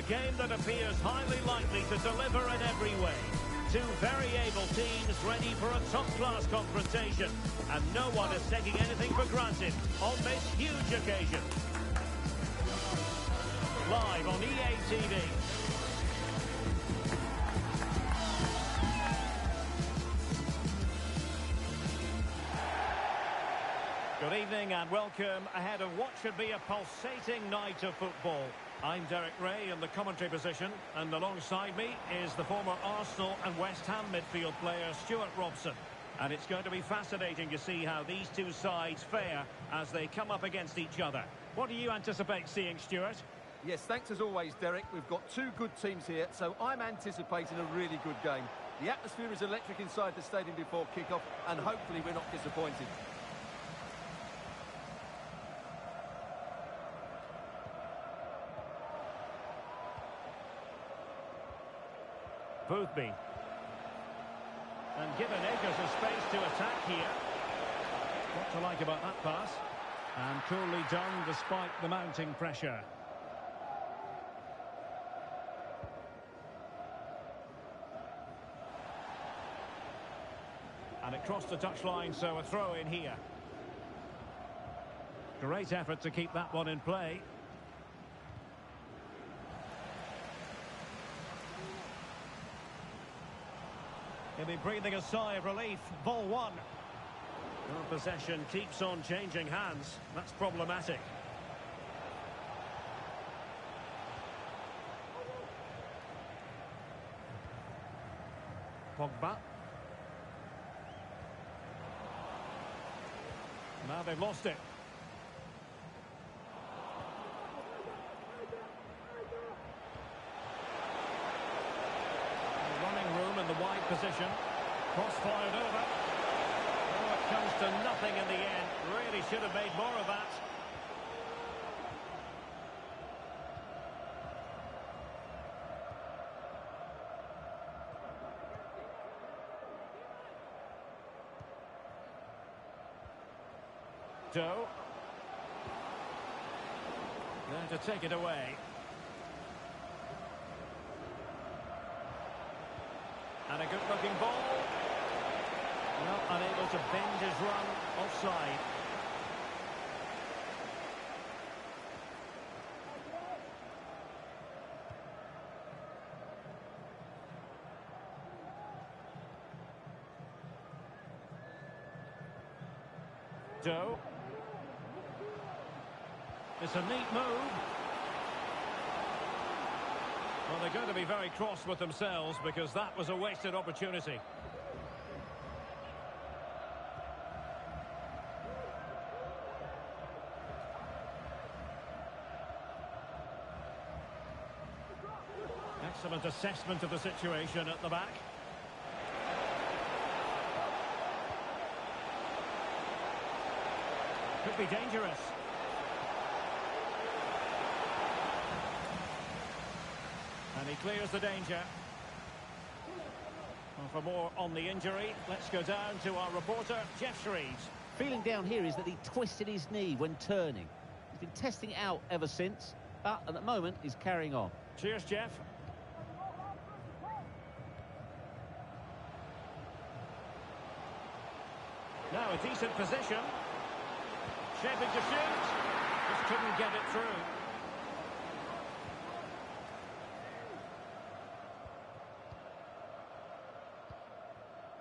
A game that appears highly likely to deliver in every way. Two very able teams ready for a top-class confrontation. And no one is taking anything for granted on this huge occasion. Live on EA TV. Good evening and welcome ahead of what should be a pulsating night of football. I'm Derek Ray in the commentary position, and alongside me is the former Arsenal and West Ham midfield player Stuart Robson. And it's going to be fascinating to see how these two sides fare as they come up against each other. What do you anticipate seeing, Stuart? Yes, thanks as always, Derek. We've got two good teams here, so I'm anticipating a really good game. The atmosphere is electric inside the stadium before kick-off, and hopefully we're not disappointed. Boothby. And given acres of space to attack here. What to like about that pass? And coolly done despite the mounting pressure. And it crossed the touchline, so a throw in here. Great effort to keep that one in play. He'll be breathing a sigh of relief. Ball one. Well, possession keeps on changing hands. That's problematic. Pogba. Now they've lost it. Running room in the wide position. Cross fired over. Oh, it comes to nothing in the end. Really should have made more of that. Doe. There to take it away. And a good-looking ball. Well, unable to bend his run. Offside. Doe. It's a neat move. Well, they're going to be very cross with themselves because that was a wasted opportunity. Excellent assessment of the situation at the back. Could be dangerous. And he clears the danger. Well, for more on the injury, let's go down to our reporter, Jeff Shreves. Feeling down here is that he twisted his knee when turning. He's been testing it out ever since, but at the moment he's carrying on. Cheers, Jeff. Now a decent position. Shaping to shoot. Just couldn't get it through.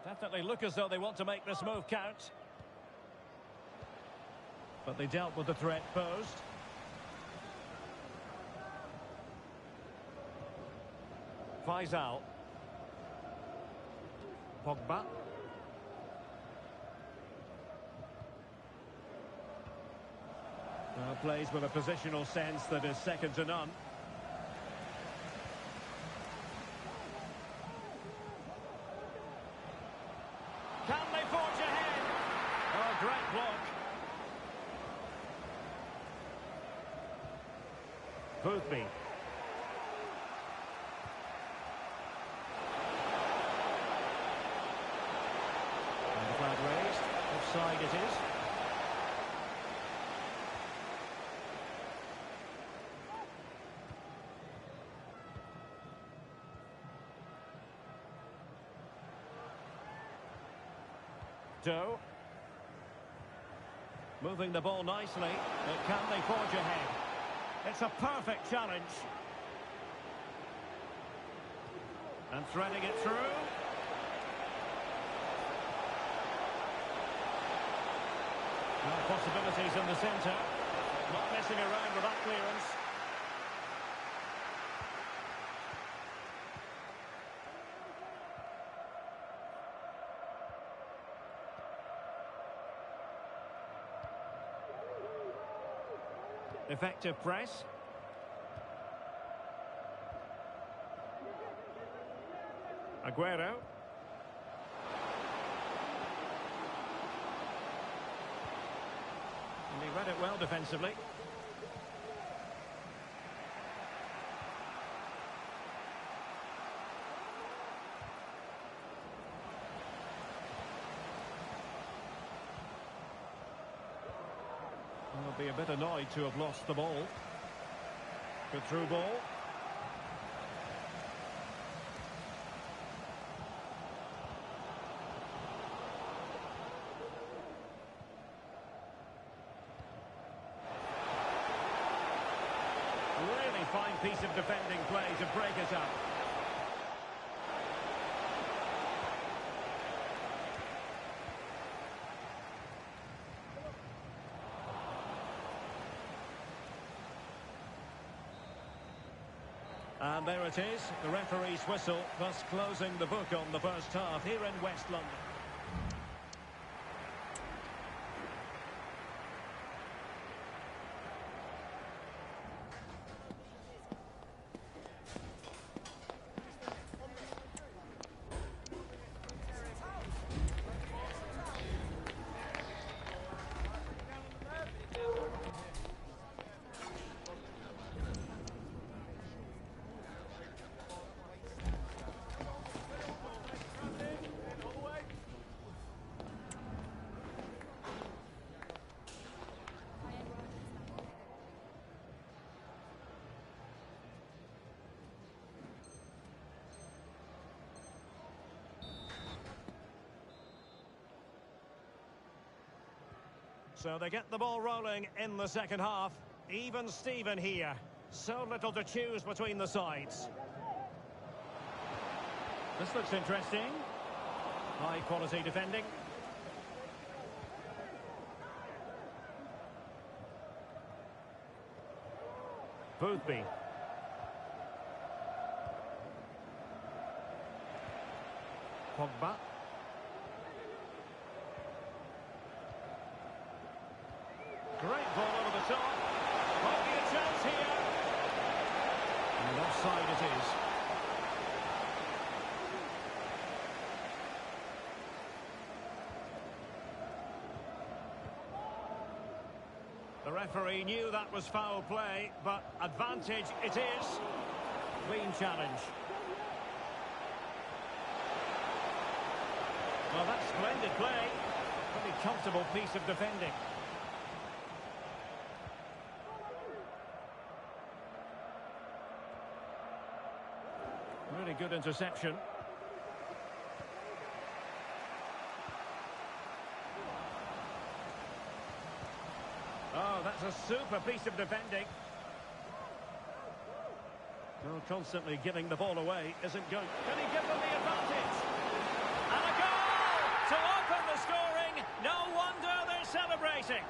Definitely look as though they want to make this move count. But they dealt with the threat posed. Faisal. Pogba. Plays with a positional sense that is second to none. Can they forge ahead? Oh, great block. Boothby. And the flag raised. Offside it is. Doe. Moving the ball nicely. But can they forge ahead? It's a perfect challenge. And threading it through. No possibilities in the centre. Not messing around with that clearance. Effective press. Aguero. And he read it well defensively. Will be a bit annoyed to have lost the ball. Good through ball. Really fine piece of defending play to break it up. And there it is, the referee's whistle, thus closing the book on the first half here in West London. So they get the ball rolling in the second half. Even Steven here. So little to choose between the sides. This looks interesting. High quality defending. Boothby. Pogba. Great ball over the top. Might be a chance here. And offside it is. The referee knew that was foul play, but advantage it is. Clean challenge. Well, that's splendid play. Pretty comfortable piece of defending. Really good interception. Oh, that's a super piece of defending. Well, constantly giving the ball away isn't good. Can he give them the advantage? And a goal to open the scoring. No wonder they're celebrating.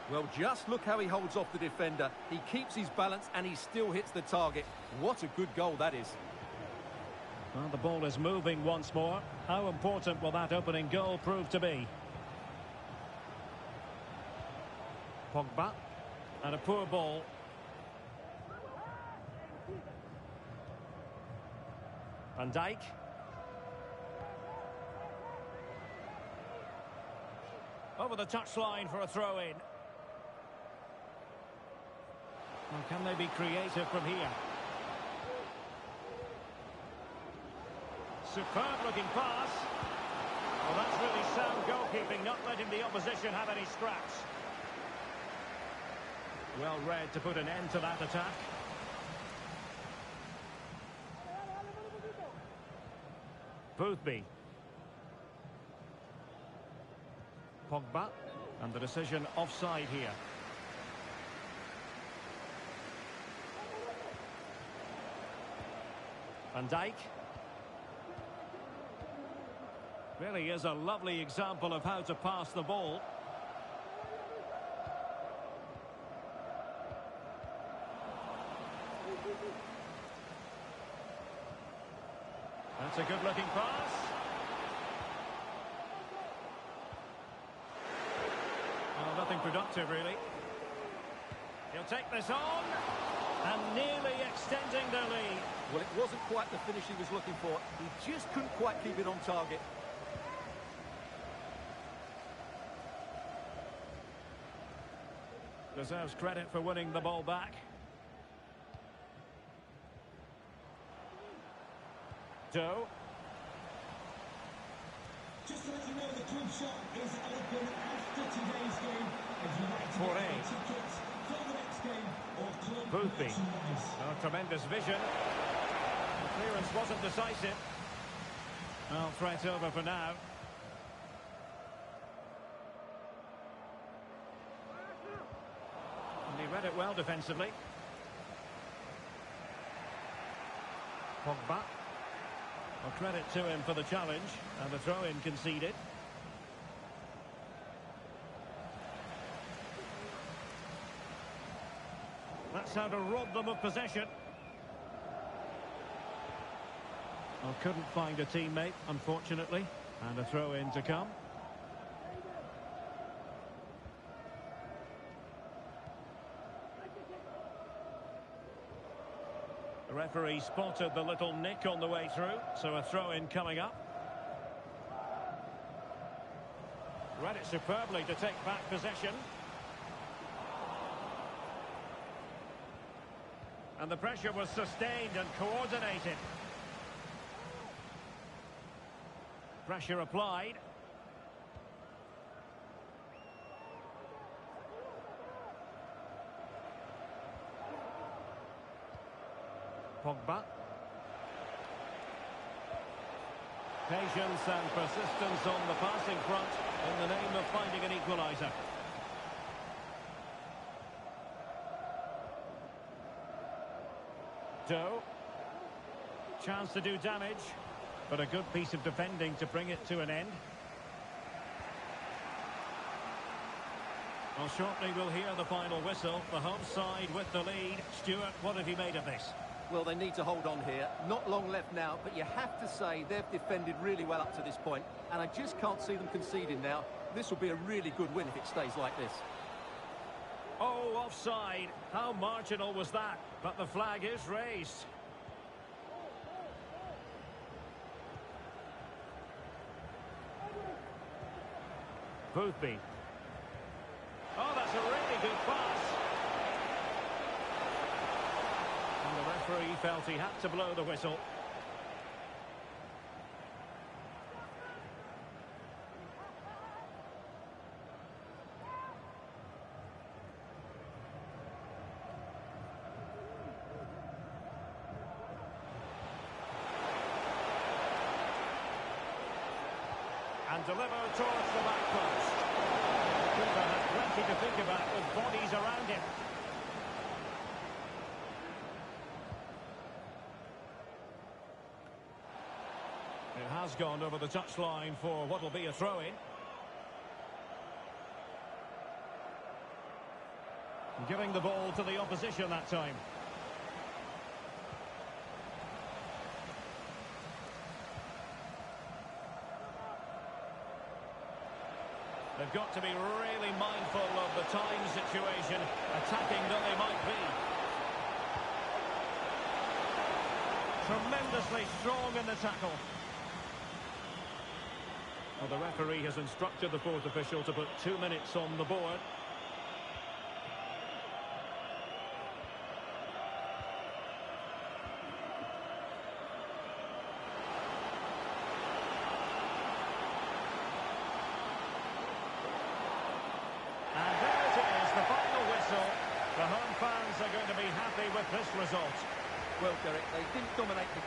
Well, just look how he holds off the defender. He keeps his balance and he still hits the target. What a good goal that is. Well, the ball is moving once more. How important will that opening goal prove to be? Pogba. And a poor ball. Van Dijk. Over the touchline for a throw-in. Well, can they be creative from here? Superb looking pass. Well, that's really sound goalkeeping, not letting the opposition have any scraps. Well read to put an end to that attack. Boothby. Pogba. And the decision offside here. Van Dijk. Really is a lovely example of how to pass the ball. That's a good-looking pass. Well, nothing productive, really. He'll take this on. And nearly extending their lead. Well, it wasn't quite the finish he was looking for. He just couldn't quite keep it on target. Deserves credit for winning the ball back. Doe. Just to let you know, the club shop is open after today's game. If you'd like to get tickets for the next game or club Boothby. merchandise. Oh, tremendous vision. The clearance wasn't decisive. Well, threat over for now. And he read it well defensively. Pogba. Well, credit to him for the challenge, and the throw-in conceded. That's how to rob them of possession. Well, couldn't find a teammate, unfortunately, and a throw-in to come. The referee spotted the little nick on the way through, so a throw-in coming up. Read it superbly to take back possession. And the pressure was sustained and coordinated. Pressure applied. Pogba. Patience and persistence on the passing front in the name of finding an equaliser. Doe. Chance to do damage, but a good piece of defending to bring it to an end. Well, shortly we'll hear the final whistle. The home side with the lead. Stuart, what have you made of this? Well, they need to hold on here. Not long left now, but you have to say they've defended really well up to this point, and I just can't see them conceding now. This will be a really good win if it stays like this. Oh, offside. How marginal was that? But the flag is raised. Boothby. Oh, that's a really good pass. And the referee felt he had to blow the whistle. And delivered towards the back post. Cooper had plenty to think about with bodies around him. It has gone over the touchline for what will be a throw-in. Giving the ball to the opposition that time. They've got to be really mindful of the time situation, attacking though they might be. Tremendously strong in the tackle. Well, the referee has instructed the fourth official to put 2 minutes on the board. The home fans are going to be happy with this result. Well, Derek, they didn't dominate the...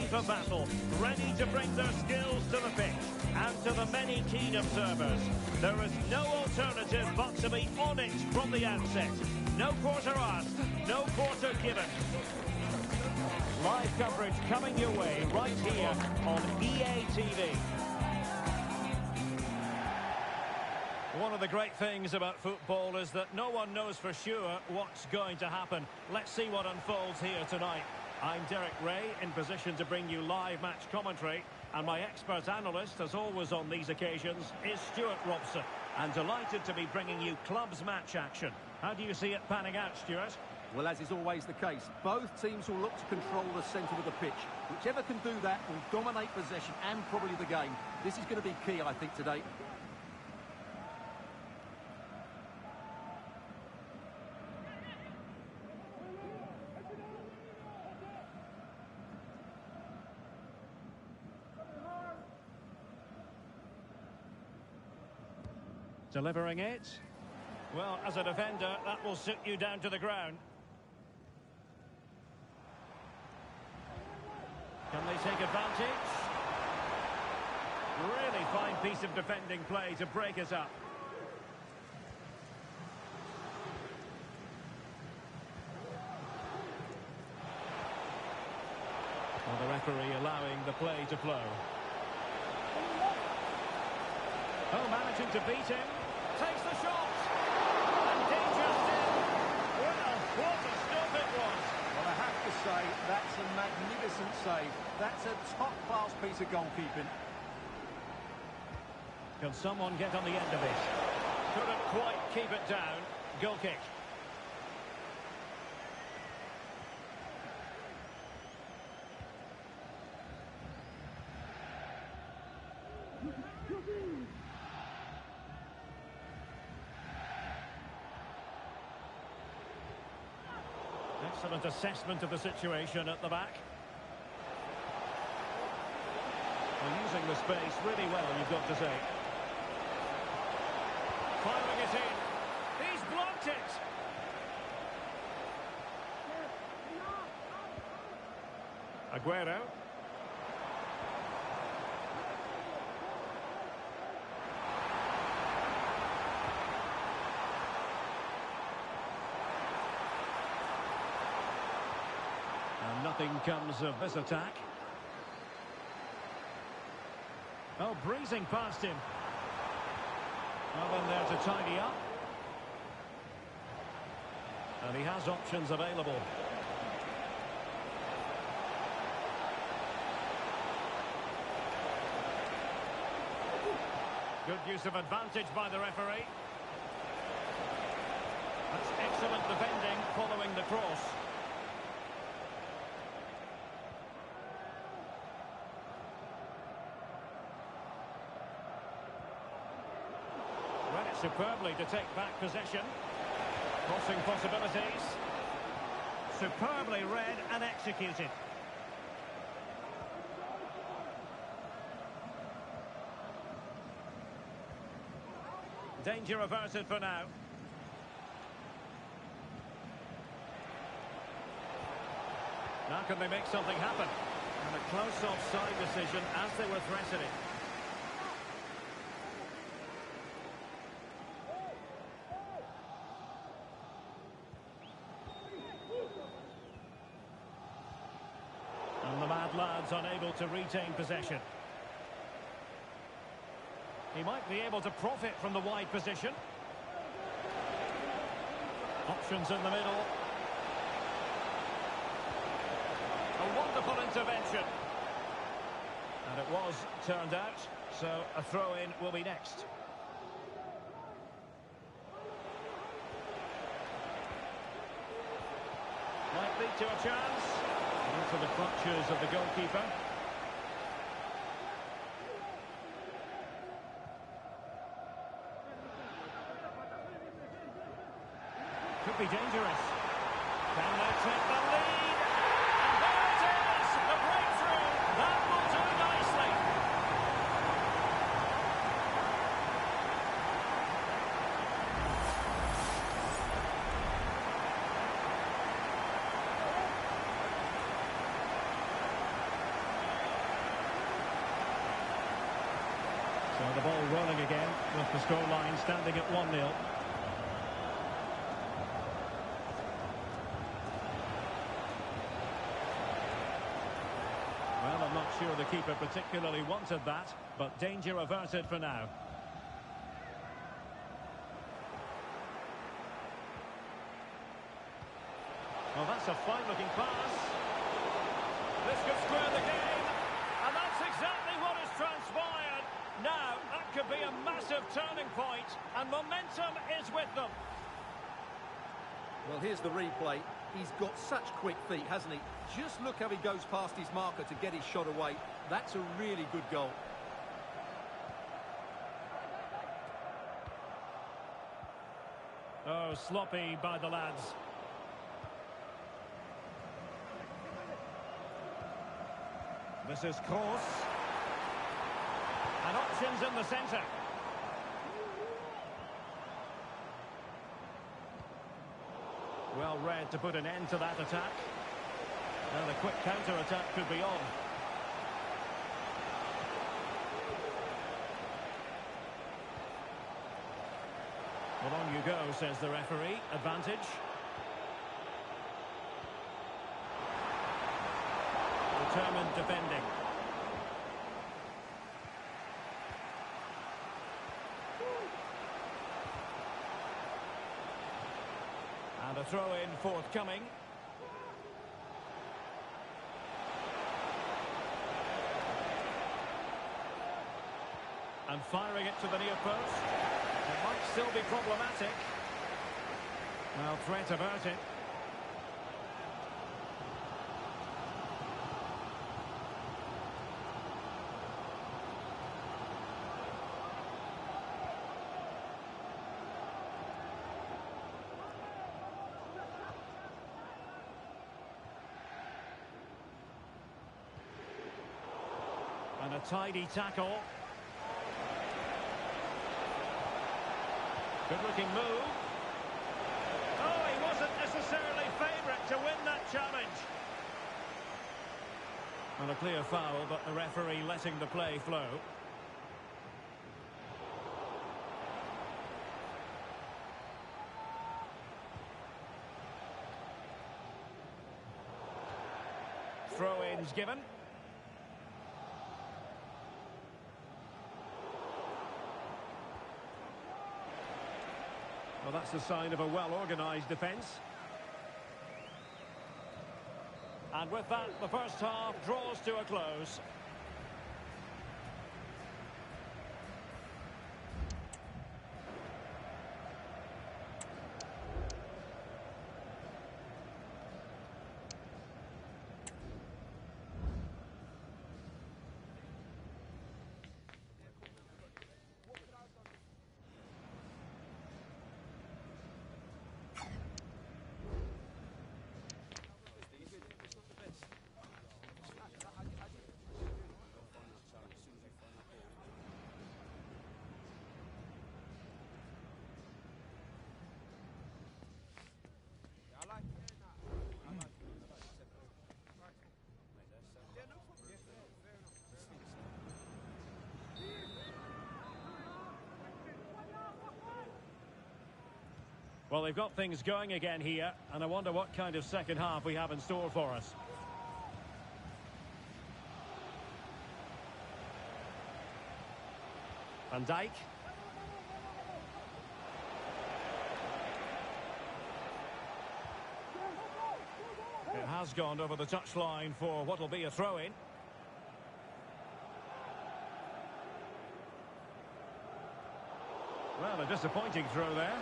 for battle, ready to bring their skills to the pitch. And to the many keen observers, there is no alternative but to be on it from the outset. No quarter asked, no quarter given. Live coverage coming your way right here on EA TV. One of the great things about football is that no one knows for sure what's going to happen. Let's see what unfolds here tonight. I'm Derek Ray, in position to bring you live match commentary. And my expert analyst, as always on these occasions, is Stuart Robson. And delighted to be bringing you clubs match action. How do you see it panning out, Stuart? Well, as is always the case, both teams will look to control the centre of the pitch. Whichever can do that will dominate possession and probably the game. This is going to be key, I think, today. Delivering it. Well, as a defender, that will sit you down to the ground. Can they take advantage? Really fine piece of defending play to break us up. Well, the referee allowing the play to flow. Oh, managing to beat him. Takes the shot. And dangerous in. Well, what a stop it was. Well, I have to say, that's a magnificent save. That's a top-class piece of goalkeeping. Can someone get on the end of it? Couldn't quite keep it down. Goal kick. Excellent assessment of the situation at the back. Well, using the space really well, you've got to say. Firing it in. He's blocked it. Aguero. And nothing comes of this attack. Oh, breezing past him. Well, in there to tidy up. And he has options available. Good use of advantage by the referee. That's excellent defending following the cross. Read it superbly to take back possession. Crossing possibilities. Superbly read and executed. Danger averted for now. Now can they make something happen? And a close offside decision as they were threatening. And the Mad Lads unable to retain possession. He might be able to profit from the wide position. Options in the middle. A wonderful intervention. And it was turned out, so a throw-in will be next. Might lead to a chance. Into the clutches of the goalkeeper. Could be dangerous. Can they take the lead? And there it is! The breakthrough! That will do nicely. So the ball rolling again with the scoreline standing at 1-0. Well, I'm not sure the keeper particularly wanted that, but danger averted for now. Well, that's a fine-looking pass. This could square the game, and that's exactly what has transpired. Now, that could be a massive turning point, and momentum is with them. Well, here's the replay. He's got such quick feet, hasn't he? Just look how he goes past his marker to get his shot away. That's a really good goal. Oh, sloppy by the lads. This is Kroos. And options in the centre. Well read to put an end to that attack. Now the quick counter-attack could be on. Well, on you go, says the referee. Advantage. Determined defending. And a throw-in forthcoming. And firing it to the near post. It might still be problematic. Well, threat averted. And a tidy tackle. Good-looking move. Oh, he wasn't necessarily favourite to win that challenge. And a clear foul, but the referee letting the play flow. Throw-ins given. Well, that's a sign of a well-organised defence. And with that, the first half draws to a close. Well, they've got things going again here, and I wonder what kind of second half we have in store for us. Van Dijk. It has gone over the touchline for what will be a throw-in. Well, a disappointing throw there.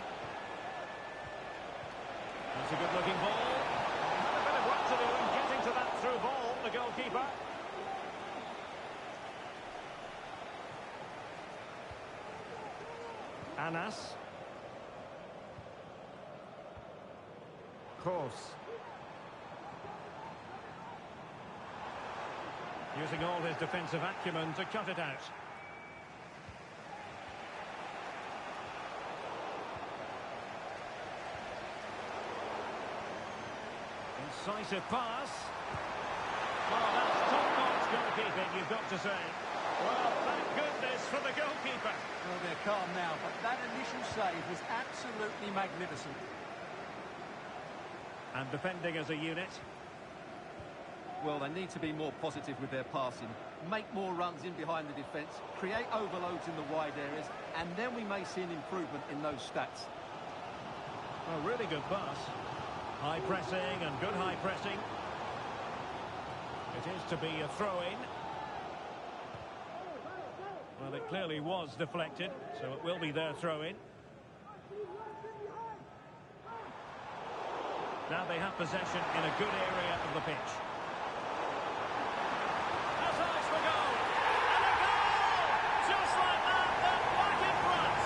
That's a good-looking ball. He had a bit of work to do in getting to that through ball, the goalkeeper. Anas. Kroos. Using all his defensive acumen to cut it out. Incisive pass. Oh, that's top-notch goalkeeping, you've got to say. Well, thank goodness from the goalkeeper. Well, they're calm now, but that initial save was absolutely magnificent. And defending as a unit. Well, they need to be more positive with their passing. Make more runs in behind the defence, create overloads in the wide areas, and then we may see an improvement in those stats. A really good pass. High pressing and good high pressing. It is to be a throw-in. Well, it clearly was deflected, so it will be their throw-in. Now they have possession in a good area of the pitch. Has eyes for goal! And a goal! Just like that, they're back in front!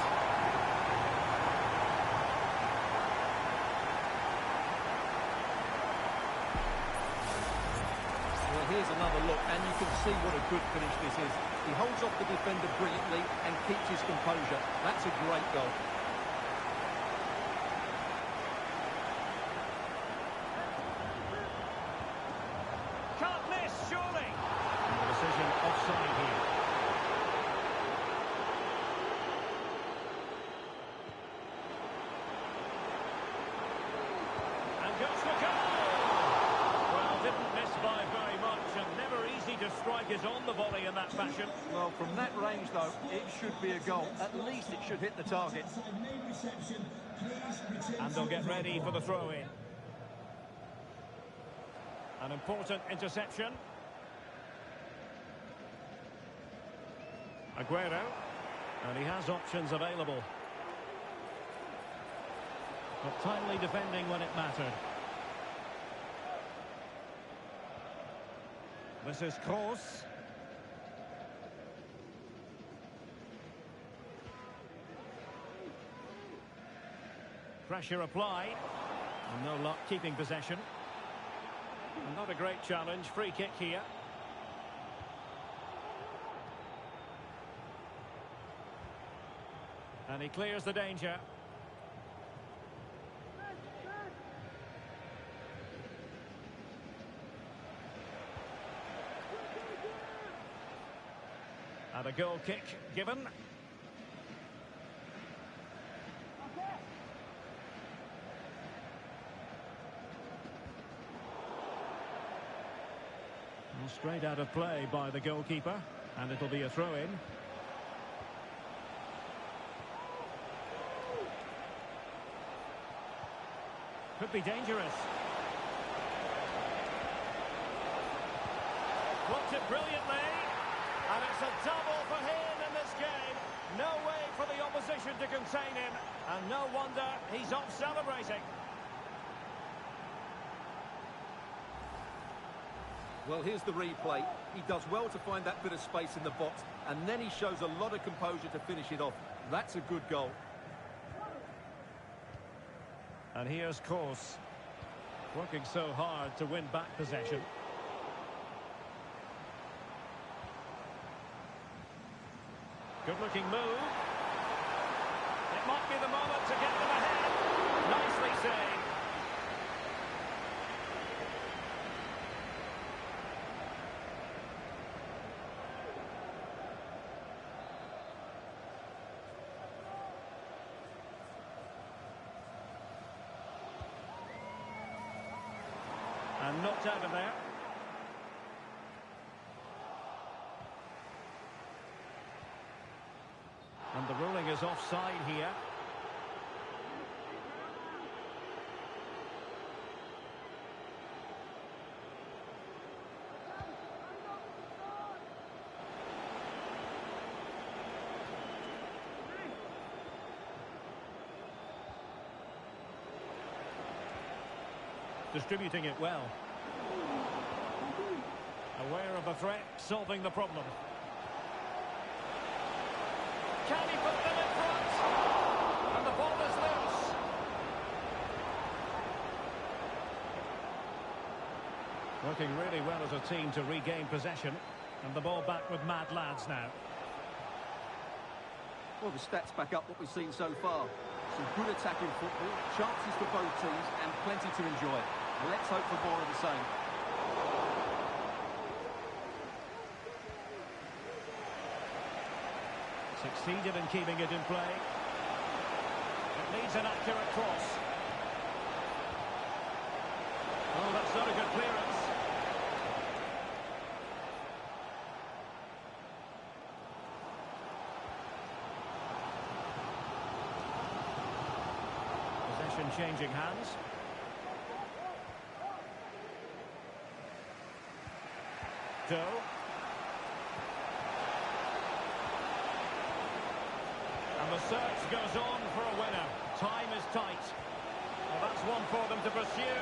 Well, here's another look, and you can see what a good finish this is. He holds off the defender brilliantly and keeps his composure. That's a great goal. Can't miss, surely! And the decision offside here. And goes for goal! Well, didn't miss by very much, and never easy to strike it on the volley in that fashion. Well, from that range, though, it should be a goal. At least it should hit the target. And they'll get ready for the throw-in. An important interception. Aguero. And he has options available. But timely defending when it mattered. This is Kroos. Pressure applied. And no luck keeping possession. Not a great challenge. Free kick here. And he clears the danger. And a goal kick given. Well, straight out of play by the goalkeeper, and it'll be a throw-in. Could be dangerous. Blocked it brilliantly, and it's a double for him in this game. No way for the opposition to contain him, and no wonder he's off celebrating. Well, here's the replay. He does well to find that bit of space in the box, and then he shows a lot of composure to finish it off. That's a good goal. And here's Kroos, working so hard to win back possession. Good-looking move. It might be the moment to get them ahead. Nicely saved. And knocked out of there. And the ruling is offside here. Distributing it well. Aware of the threat, solving the problem. Can he put them in front? And the ball is loose. Working really well as a team to regain possession. And the ball back with mad lads now. Well, the stats back up what we've seen so far. Some good attacking football, chances for both teams, and plenty to enjoy. Let's hope for more of the same. Succeeded in keeping it in play. It needs an accurate cross. Oh, that's not a good clearance. Possession changing hands. Doe. And the search goes on for a winner. Time is tight. Well, that's one for them to pursue.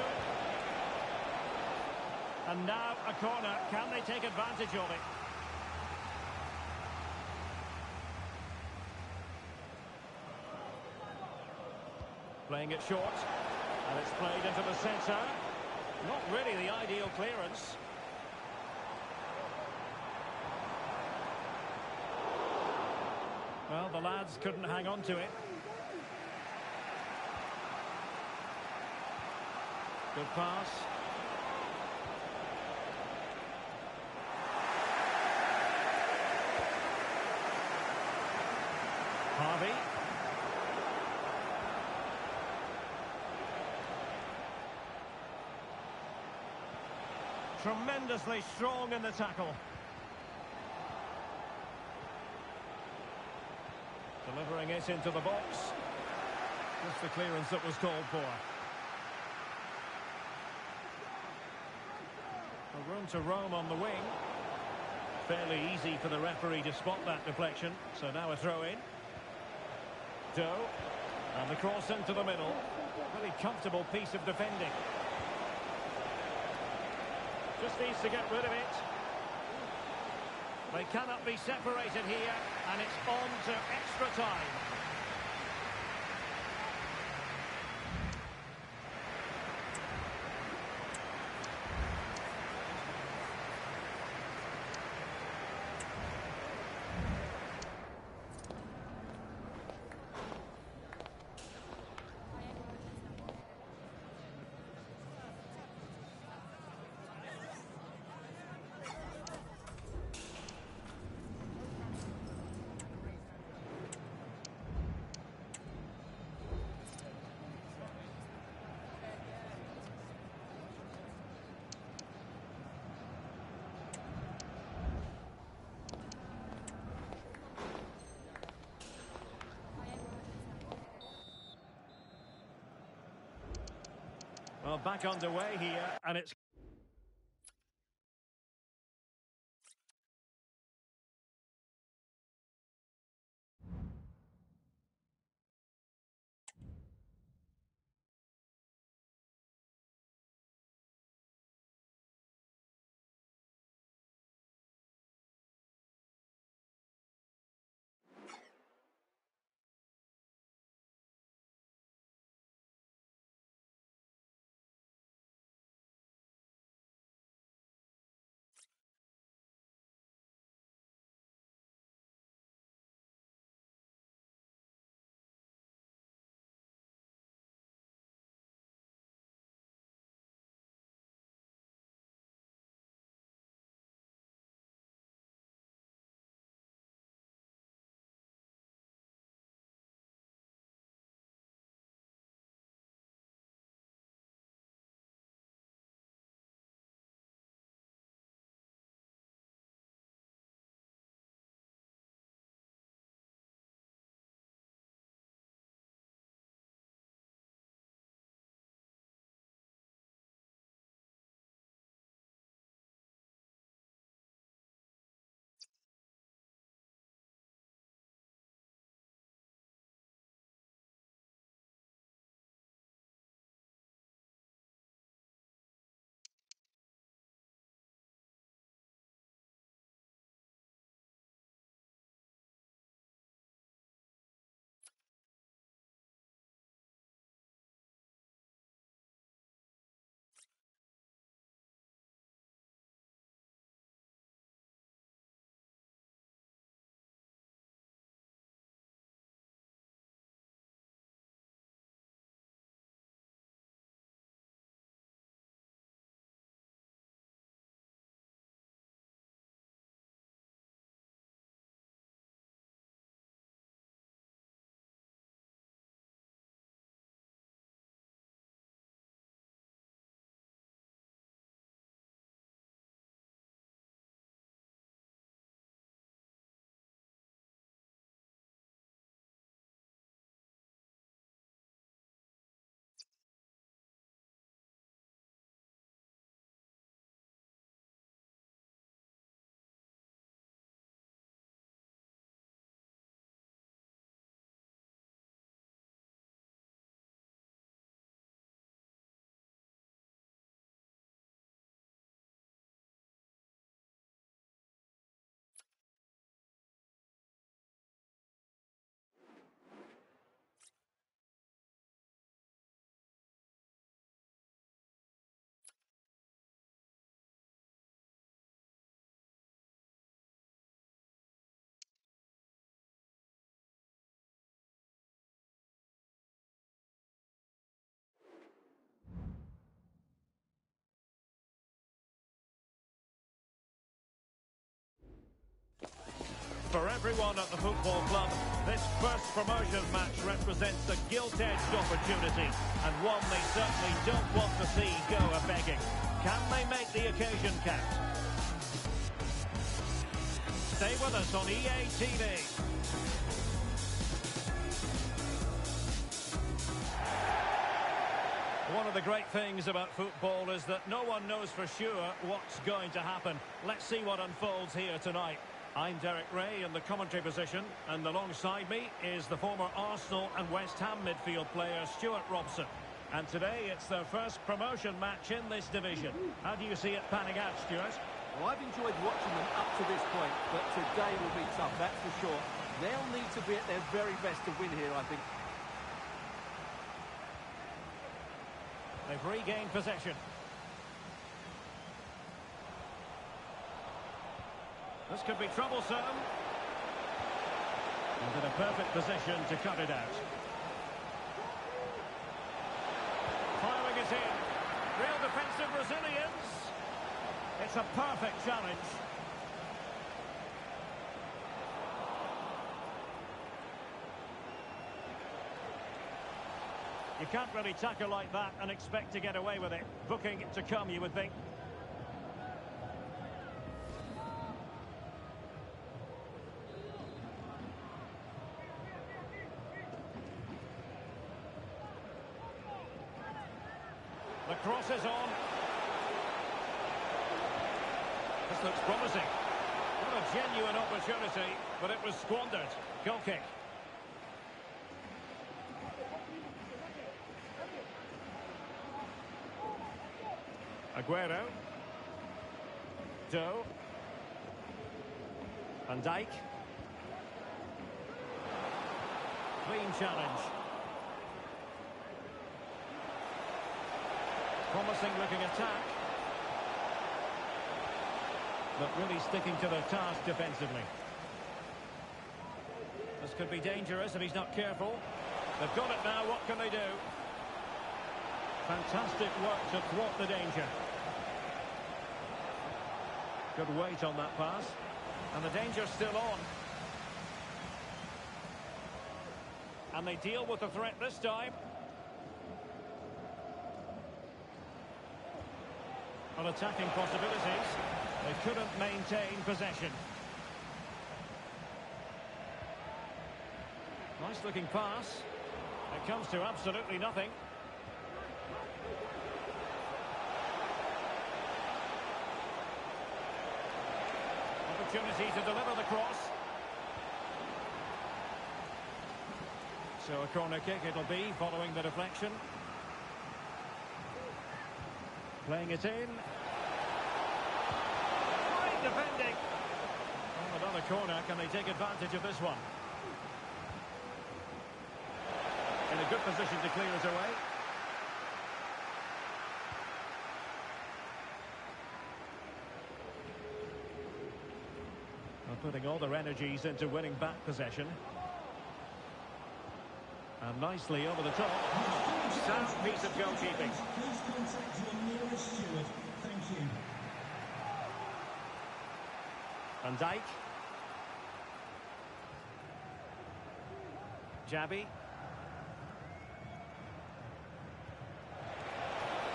And now a corner. Can they take advantage of it? Playing it short. And it's played into the centre. Not really the ideal clearance. Well, the lads couldn't hang on to it. Good pass. Harvey. Tremendously strong in the tackle. Delivering it into the box. Just the clearance that was called for. A room to roam on the wing. Fairly easy for the referee to spot that deflection. So now a throw in. Doe. And the cross into the middle. Really comfortable piece of defending. Just needs to get rid of it. They cannot be separated here, and it's on to extra time. Well, back underway here, and it's for everyone at the football club, this first promotion match represents a gilt-edged opportunity, and one they certainly don't want to see go a-begging. Can they make the occasion count? Stay with us on EA TV. One of the great things about football is that no one knows for sure what's going to happen. Let's see what unfolds here tonight. I'm Derek Ray in the commentary position, and alongside me is the former Arsenal and West Ham midfield player Stuart Robson. And today it's their first promotion match in this division. How do you see it panning out, Stuart? Well, I've enjoyed watching them up to this point, but today will be tough, that's for sure. They'll need to be at their very best to win here, I think. They've regained possession. This could be troublesome. And in a perfect position to cut it out. Firing it in. Real defensive resilience. It's a perfect challenge. You can't really tackle like that and expect to get away with it. Booking to come, you would think. The cross is on. This looks promising. What a genuine opportunity, but it was squandered. Goal kick. Aguero. Doe. Van Dijk. Clean challenge. Promising looking attack. But really sticking to their task defensively. This could be dangerous if he's not careful. They've got it now, what can they do? Fantastic work to thwart the danger. Good weight on that pass. And the danger's still on. And they deal with the threat this time. On attacking possibilities. They couldn't maintain possession. Nice looking pass. It comes to absolutely nothing. Opportunity to deliver the cross. So a corner kick it'll be following the deflection. Playing it in. Great defending. Oh, another corner. Can they take advantage of this one? In a good position to clear it away. Putting all their energies into winning back possession. And nicely over the top. Sound piece of goalkeeping. Please contact your nearest steward. Thank you. Van Dijk. Jabby.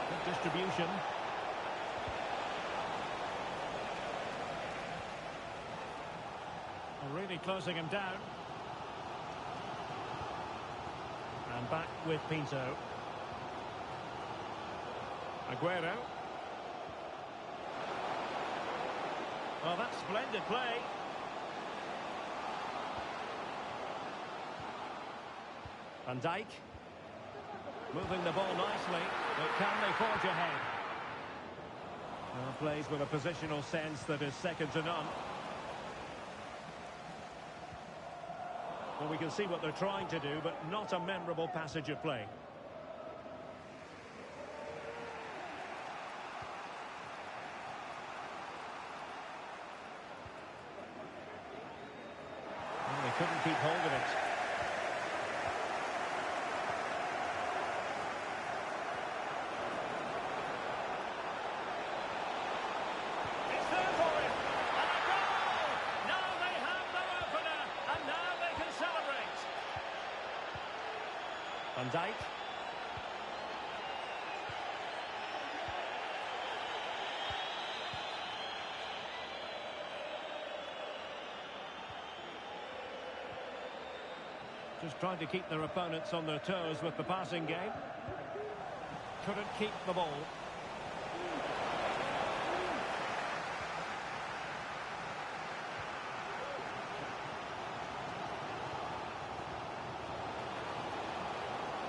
Good distribution. Really closing him down. And back with Pinto. Aguero. Well, that's splendid play. Van Dijk. Moving the ball nicely, but can they forge ahead? Well, plays with a positional sense that is second to none. Well, we can see what they're trying to do, but not a memorable passage of play. Well, they couldn't keep hold of it. It's there for him! And a goal! Now they have their opening! Van Dijk. Just trying to keep their opponents on their toes with the passing game. Couldn't keep the ball.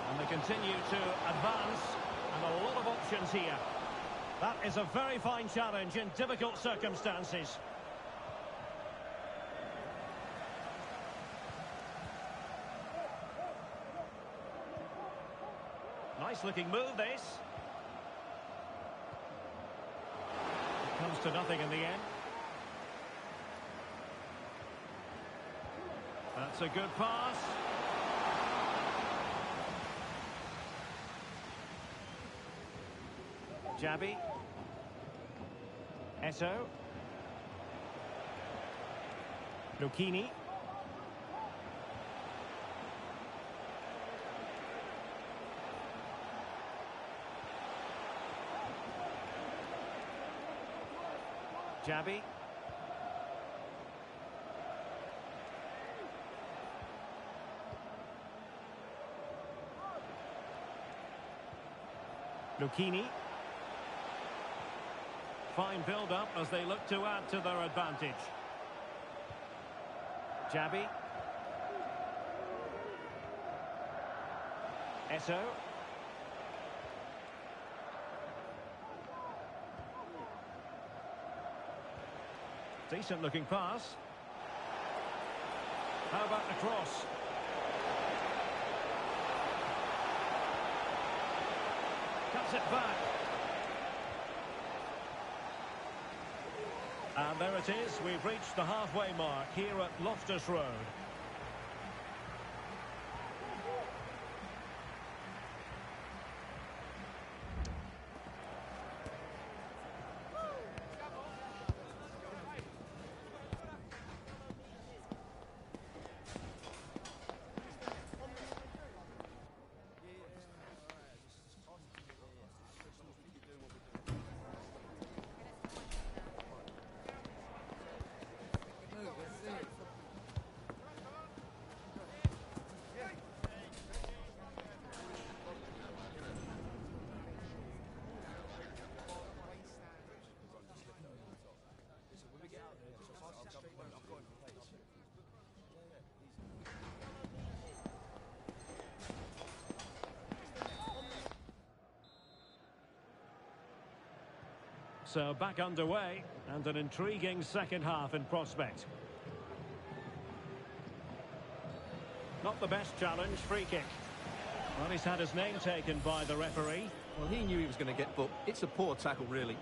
And they continue to advance, and a lot of options here. That is a very fine challenge in difficult circumstances. Nice looking move, this. It comes to nothing in the end. That's a good pass. Jabi. Esso. Lucchini. Jabi. Lucchini. Fine build-up as they look to add to their advantage. Jabi. Esso. Decent looking pass. How about the cross? Cuts it back. And there it is. We've reached the halfway mark here at Loftus Road. So back underway, and an intriguing second half in prospect. Not the best challenge, free kick. Well, he's had his name taken by the referee. Well, he knew he was going to get booked. It's a poor tackle, really.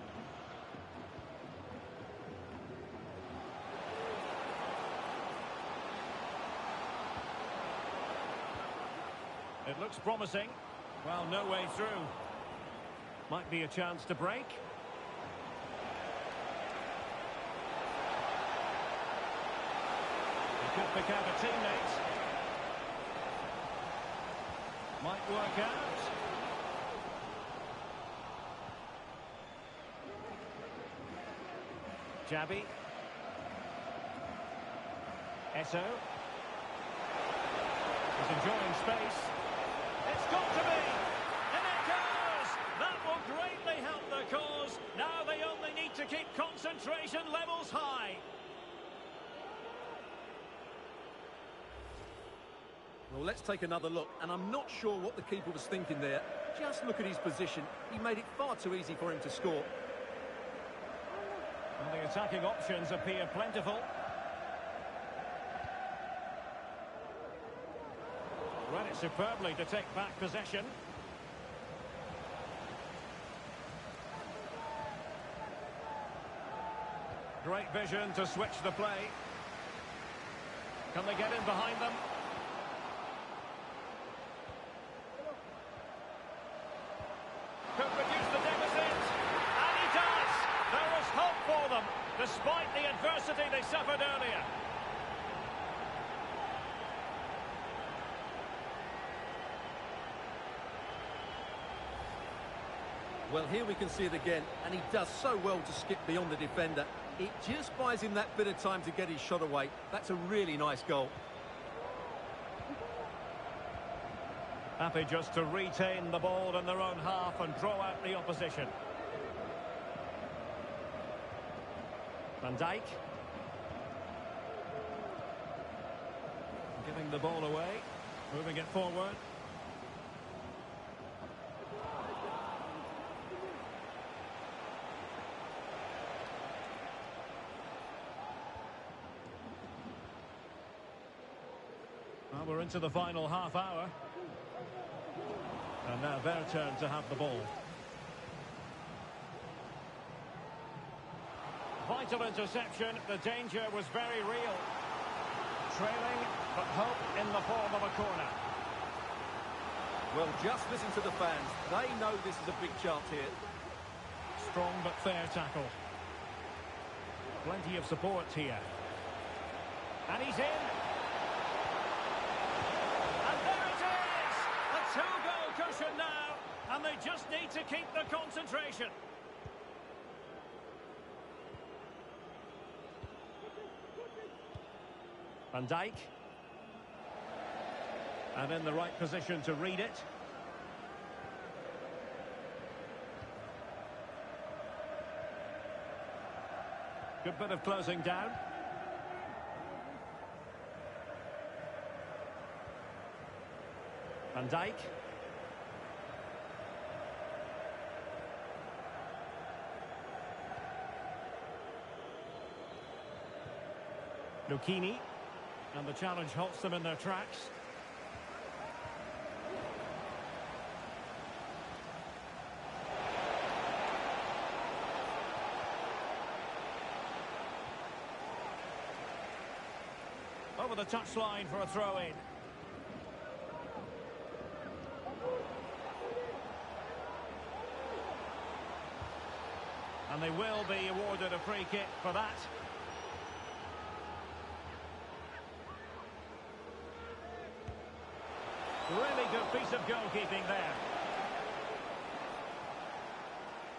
It looks promising. Well, no way through. Might be a chance to break. Could pick out a teammate. Might work out. Jabi. Esso. He's enjoying space. It's got to be! And it goes! That will greatly help the cause. Now they only need to keep concentration levels high. Well, let's take another look, and I'm not sure what the keeper was thinking there. Just look at his position. He made it far too easy for him to score. And the attacking options appear plentiful. Read it superbly to take back possession. Great vision to switch the play. Can they get in behind them? Could reduce the deficit, and he does. There was hope for them, despite the adversity they suffered earlier. Well, here we can see it again, and he does so well to skip beyond the defender. It just buys him that bit of time to get his shot away. That's a really nice goal. Happy just to retain the ball in their own half and draw out the opposition. Van Dijk. Giving the ball away. Moving it forward. Well, we're into the final half hour. And now their turn to have the ball. Vital interception. The danger was very real. Trailing, but hope in the form of a corner. Well, just listen to the fans. They know this is a big chance here. Strong but fair tackle. Plenty of support here. And he's in. And there it is! A two-goal cushion now. And they just need to keep the concentration. Van Dijk. And in the right position to read it. Good bit of closing down. Van Dijk. Lucchini. And the challenge halts them in their tracks. Over the touchline for a throw-in. And they will be awarded a free kick for that. Really good piece of goalkeeping there.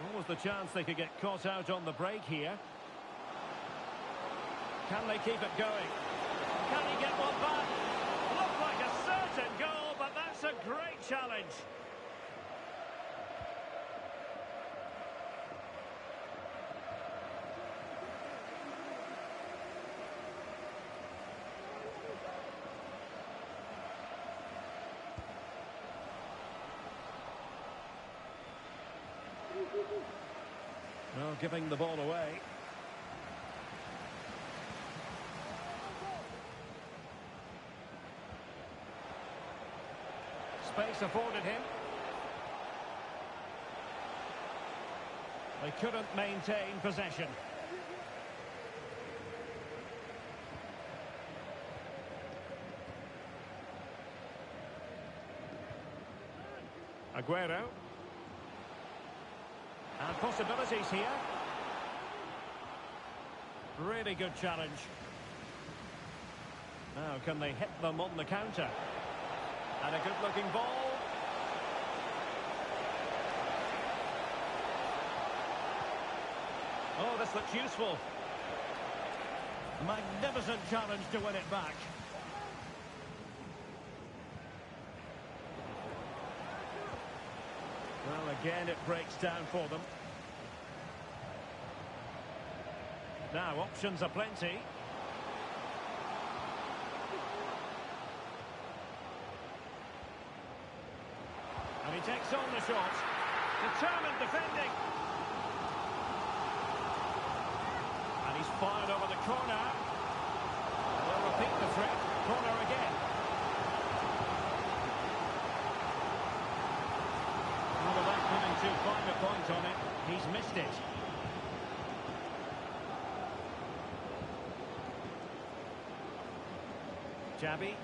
What was the chance they could get caught out on the break here? Can they keep it going? Can he get one back? Looked like a certain goal, but that's a great challenge. Well, giving the ball away. Space afforded him. They couldn't maintain possession. Aguero. And possibilities here. Really good challenge. Now, can they hit them on the counter? And a good-looking ball. Oh, this looks useful. Magnificent challenge to win it back. Well, again, it breaks down for them. Now, options are plenty. And he takes on the shot. Determined defending. And he's fired over the corner. They'll repeat the trick. Corner again. Well, without putting too fine a point on it, he's missed it. Jabby.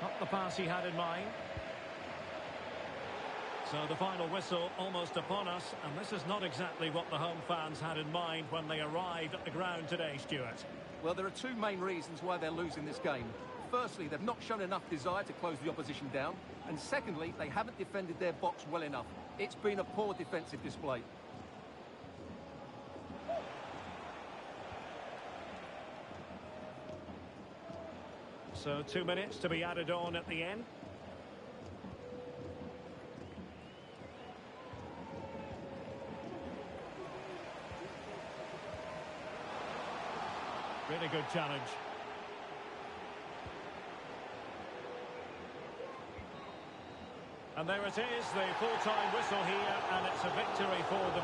Not the pass he had in mind. So the final whistle almost upon us, and this is not exactly what the home fans had in mind when they arrived at the ground today, Stuart. Well, there are two main reasons why they're losing this game. Firstly, they've not shown enough desire to close the opposition down, and secondly, they haven't defended their box well enough. It's been a poor defensive display. So 2 minutes to be added on at the end. Really good challenge. And there it is, the full-time whistle here, and it's a victory for the